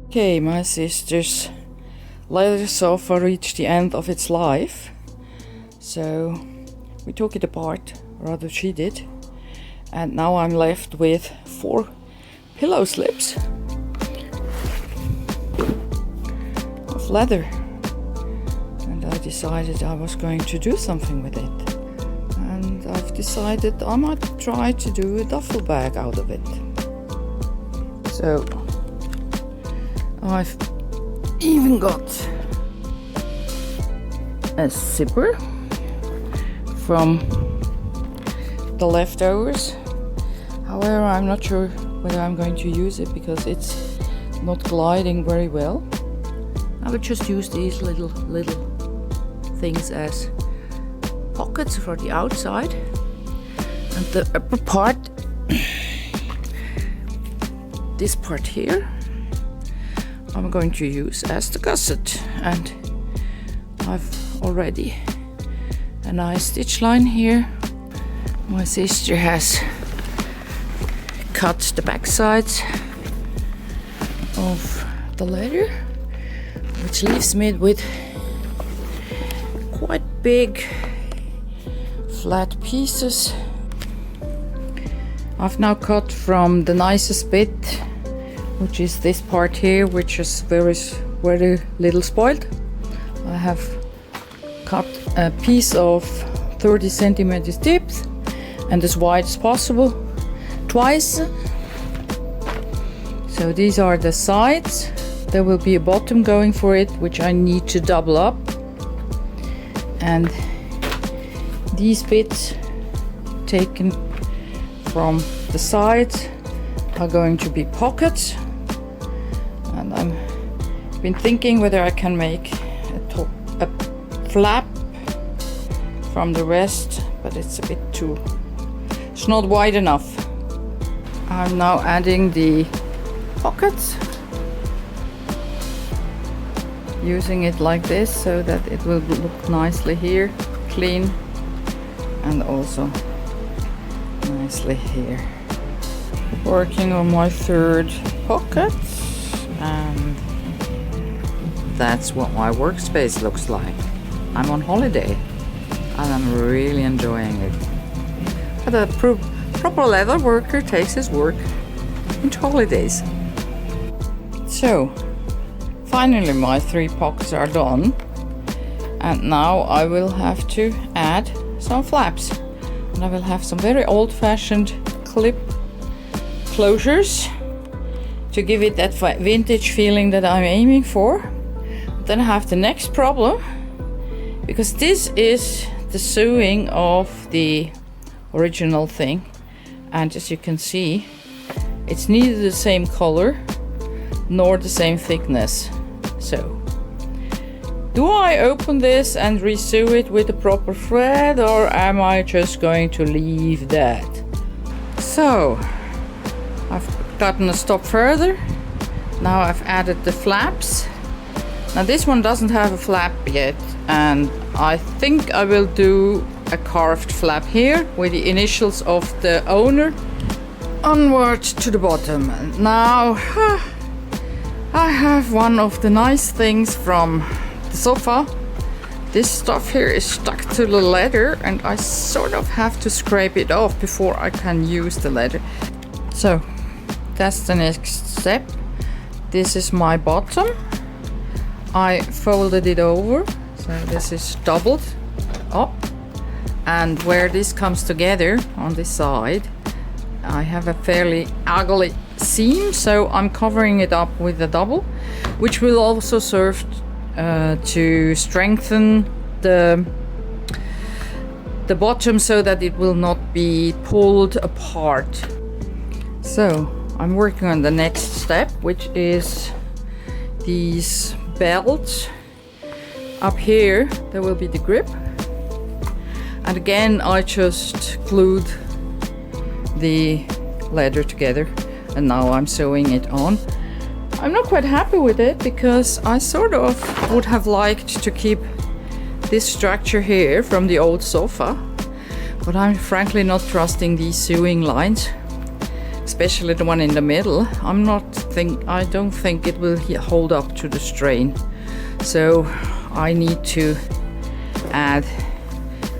Okay, my sister's leather sofa reached the end of its life, so we took it apart, rather she did, and now I'm left with 4 pillow slips of leather, and I decided I was going to do something with it, and I've decided I might try to do a duffel bag out of it. So I've even got a zipper from the leftovers. However, I'm not sure whether I'm going to use it because it's not gliding very well. I would just use these little things as pockets for the outside, and the upper part, this part here, I'm going to use as the gusset, and I've already a nice stitch line here. My sister has cut the back sides of the leather, which leaves me with quite big flat pieces. I've now cut from the nicest bit, which is this part here, which is very little spoiled. I have cut a piece of 30 centimeters depth and as wide as possible, twice. So these are the sides. There will be a bottom going for it, which I need to double up, and these bits taken from the sides are going to be pockets, and I've been thinking whether I can make a flap from the rest, but it's a bit too, it's not wide enough. I'm now adding the pockets, using it like this so that it will look nicely here, clean, and also nicely here. Working on my 3rd pocket, and that's what my workspace looks like. I'm on holiday and I'm really enjoying it. But a proper leather worker takes his work into holidays. So finally my 3 pockets are done, and now I will have to add some flaps, and I will have some very old-fashioned clip closures to give it that vintage feeling that I'm aiming for. Then I have the next problem, because this is the sewing of the original thing, and as you can see, it's neither the same color nor the same thickness. So do I open this and resew it with the proper thread, or am I just going to leave that? So I've gotten a step further. Now I've added the flaps. Now this one doesn't have a flap yet, and I think I will do a carved flap here with the initials of the owner onward to the bottom. And now I have one of the nice things from the sofa. This stuff here is stuck to the leather, and I sort of have to scrape it off before I can use the leather. So that's the next step. This is my bottom. I folded it over, so this is doubled up, and where this comes together on this side, I have a fairly ugly seam, so I'm covering it up with a double, which will also serve to strengthen the bottom so that it will not be pulled apart. So I'm working on the next step, which is these belts. Up here there will be the grip, and again I just glued the leather together, and now I'm sewing it on. I'm not quite happy with it because I sort of would have liked to keep this structure here from the old sofa, but I'm frankly not trusting these sewing lines, especially the one in the middle, I don't think it will hold up to the strain. So I need to add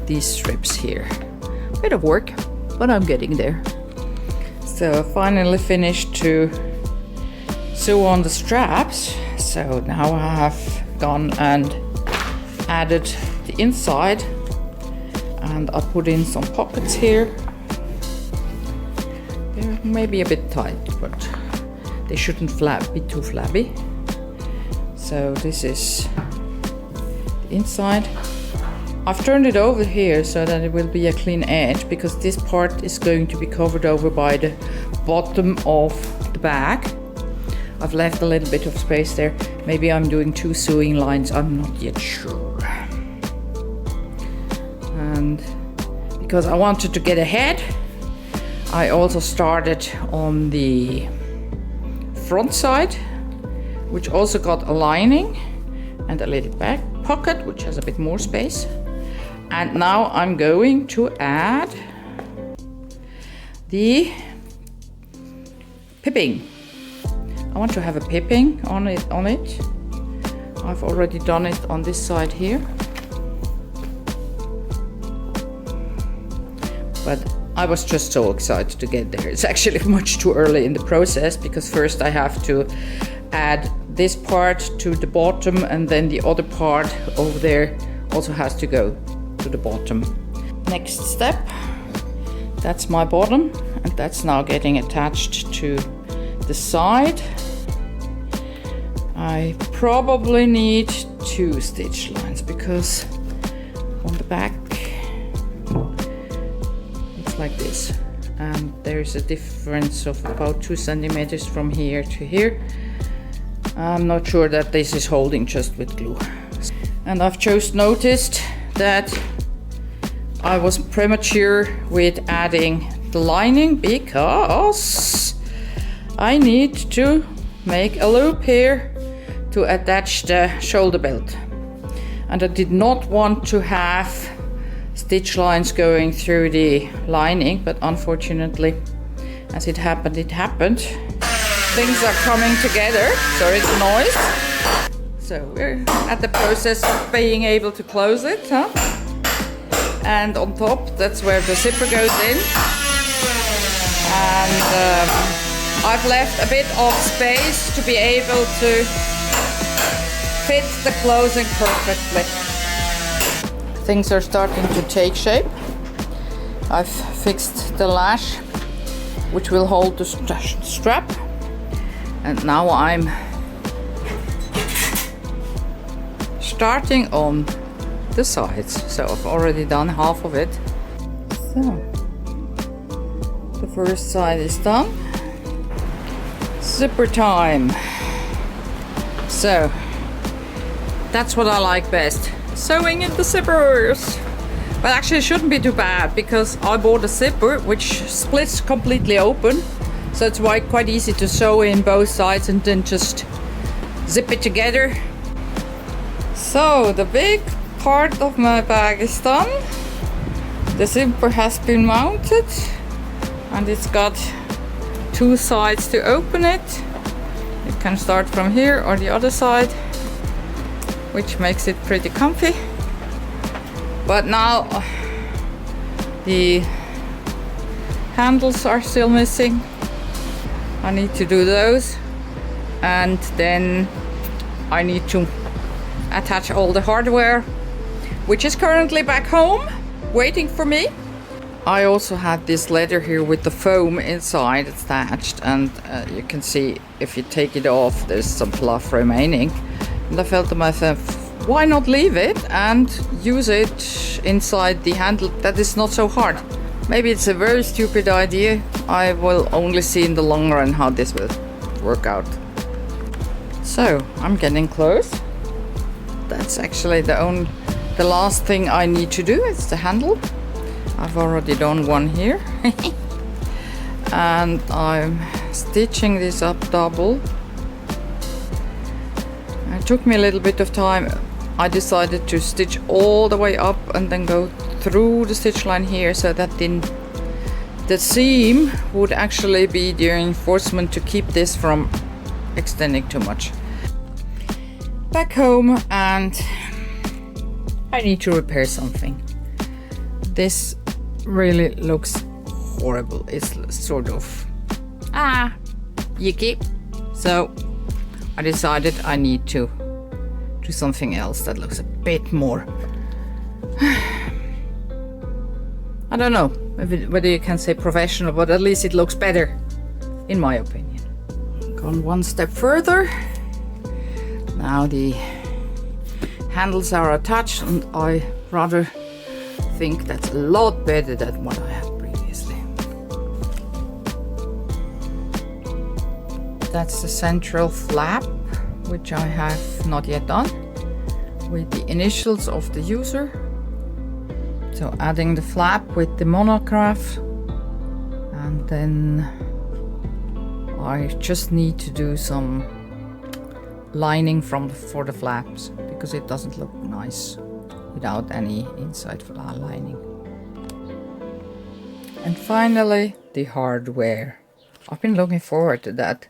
these strips here. Bit of work, but I'm getting there. So I finally finished to sew on the straps. So now I have gone and added the inside, and I put in some pockets here. They're maybe a bit tight, but they shouldn't be too flabby. So this is the inside. I've turned it over here so that it will be a clean edge, because this part is going to be covered over by the bottom of the bag. I've left a little bit of space there. Maybe I'm doing 2 sewing lines, I'm not yet sure. And because I wanted to get ahead, I also started on the front side, which also got a lining and a little back pocket, which has a bit more space. And now I'm going to add the pipping. I want to have a pipping on it. I've already done it on this side here, but I was just so excited to get there. It's actually much too early in the process, because first I have to add this part to the bottom, and then the other part over there also has to go to the bottom. Next step, that's my bottom, and that's now getting attached to the side. I probably need 2 stitch lines, because on the back it's like this, and there's a difference of about 2 centimeters from here to here. I'm not sure that this is holding just with glue. And I've just noticed that I was premature with adding the lining, because I need to make a loop here to attach the shoulder belt. And I did not want to have stitch lines going through the lining, but unfortunately, as it happened, it happened. Things are coming together, sorry the noise. So we're at the process of being able to close it, huh? And on top, that's where the zipper goes in. And I've left a bit of space to be able to fit the closing perfectly. Things are starting to take shape. I've fixed the lash, which will hold the strap. And now I'm starting on the sides. So I've already done half of it. So the first side is done. Zipper time. So that's what I like best, sewing in the zippers. But actually it shouldn't be too bad, because I bought a zipper which splits completely open. So it's quite easy to sew in both sides and then just zip it together. So the big part of my bag is done. The zipper has been mounted, and it's got 2 sides to open it. You can start from here or the other side, which makes it pretty comfy. But now the handles are still missing. I need to do those, and then I need to attach all the hardware, which is currently back home waiting for me. I also had this leather here with the foam inside attached, and you can see if you take it off there's some fluff remaining, and I felt to myself, why not leave it and use it inside the handle? That is not so hard. Maybe it's a very stupid idea. I will only see in the long run how this will work out. So I'm getting close. That's actually the last thing I need to do is the handle. I've already done one here. And I'm stitching this up double. It took me a little bit of time. I decided to stitch all the way up and then go through the stitch line here, so that The seam would actually be the reinforcement to keep this from extending too much. Back home, and I need to repair something. This really looks horrible. It's sort of yucky. So I decided I need to do something else that looks a bit more I don't know whether you can say professional, but at least it looks better, in my opinion. Gone one step further. Now the handles are attached, and I rather think that's a lot better than what I had previously. That's the central flap, which I have not yet done, with the initials of the user. So adding the flap with the monograph, and then I just need to do some lining for the flaps, because it doesn't look nice without any inside lining. And finally, the hardware. I've been looking forward to that.